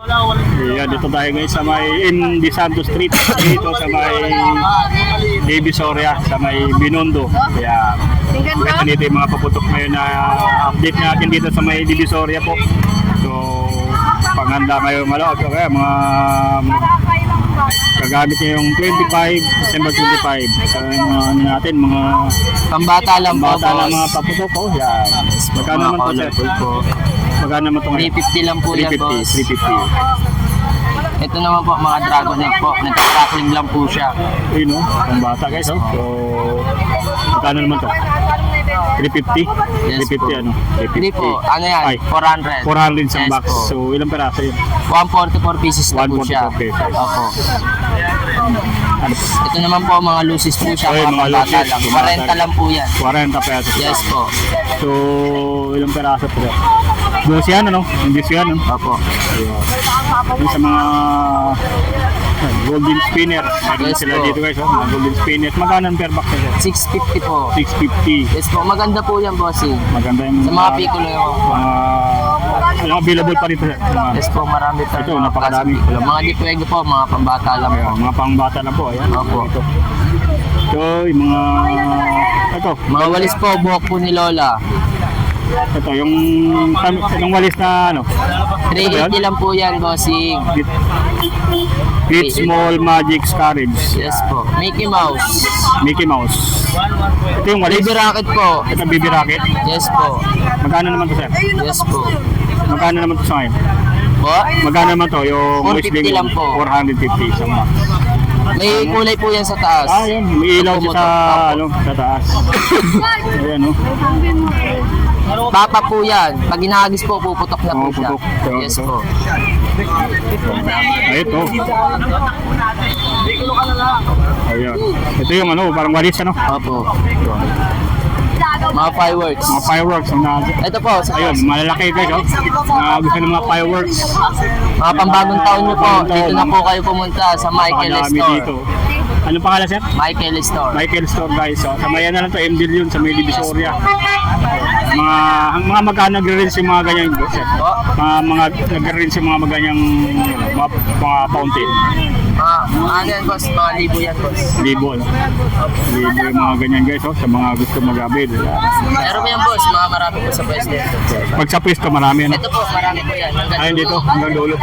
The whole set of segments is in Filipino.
Ayan, dito tayo guys sa may MD Santos Street. Dito sa may Divisoria, sa may Binondo. Kaya ito dito yung mga paputok ngayon na update natin dito sa may Divisoria po. So, panghanda kayo kaya mga gagamit niyo yung 25, December 25. So, ano natin, mga Pambata lang po, bata na boss. mga paputok ko. Yan. Magkano naman po, sir? Magkano naman ito ngayon? 350 lang po yan, 350, boss. 350. Ito naman po, mga Dragon Egg po. Nagka-crackling lang po siya. Ayun no, ang bata guys, oh. So, magkano naman to? 350? Yes 350 po. ano? 350. Hindi po, ano yan? Ay, 400. 400 isang Yes box. po. So, ilang peraso yun? 144 pieces na po siya. 144 pesos. Opo. Ano? Ito naman po, mga lucis po siya. Ay, Mga mga pambata lucis, lang. pambata. 40 lang po yan. 40 pesos. Yes po. So, ilang peraso po yan? 12 yan, ano? Hindi yan, ano? Opo. Yung sa mga golden spinner. Meron Yes sila po. dito guys, oh. Mga golden spinner. Magkano ang per box na yan? 650 po. 650. Yes po, maganda po yan, bossing. Maganda yung Sa mga piccolo yung... ano, available pa rito. Yes po, marami pa. Ito, napakadami. Mga dipuego po, mga pambata lang po. Mga pangbata lang po. Ayan. Opo. Ito. So, yung mga... Ito. Mga walis po, buhok po ni Lola. Ito, yung walis na ano? 380 lang po yan, bossing. Great Small Magic Carriage. Yes po. Mickey Mouse. Mickey Mouse. Ito yung walis. Baby Rocket po. Ito baby rocket. Yes po. Magkano naman to, sir? Yes po. Magkano naman to sa ngayon? Po? Magkano naman to? Yung 450 whistling lang po. 450 isang box. May kulay po yan sa taas. Ah, yan. May ilaw siya sa, ano, sa taas. Ayan, no? Papa po yan. Pag hinahagis po, puputok na po Oo, siya. putok. Yes Putok. po. Ay, ito. Ayan. Ito yung ano, parang walis, ano? Opo. Mga fireworks. Mga fireworks. Ito po, sa Ayun, malalaki guys, oh. Gusto ng mga fireworks. mga pambagong taon nyo po, dito na po kayo pumunta sa Michael Napakadami Store. dito. Anong pangalan, sir? Michael Store. Michael Store, guys. So, samayan na lang to, MD yun, sa may Divisoria. Mga magkano nagre-rinse yung mga ganyan, sir? Mga nagre-rinse yung mga ganyang mga fountain. Ano yan, boss? Mga libo yan, boss. Libo, no? Libo yung mga ganyan, guys, oh, sa mga gusto mag-abil. Meron po yan, boss. Mga marami po sa pwesto. Pag sa pwesto, marami, ano? Ito po, marami po yan. Ayun dito, hanggang dulo.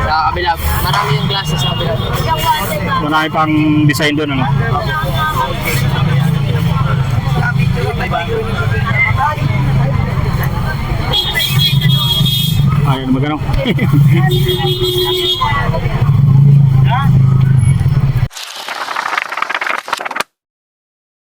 Sa kabila. Marami yung glasses sa kabila. Marami pang design doon, ano? Ayun, magano?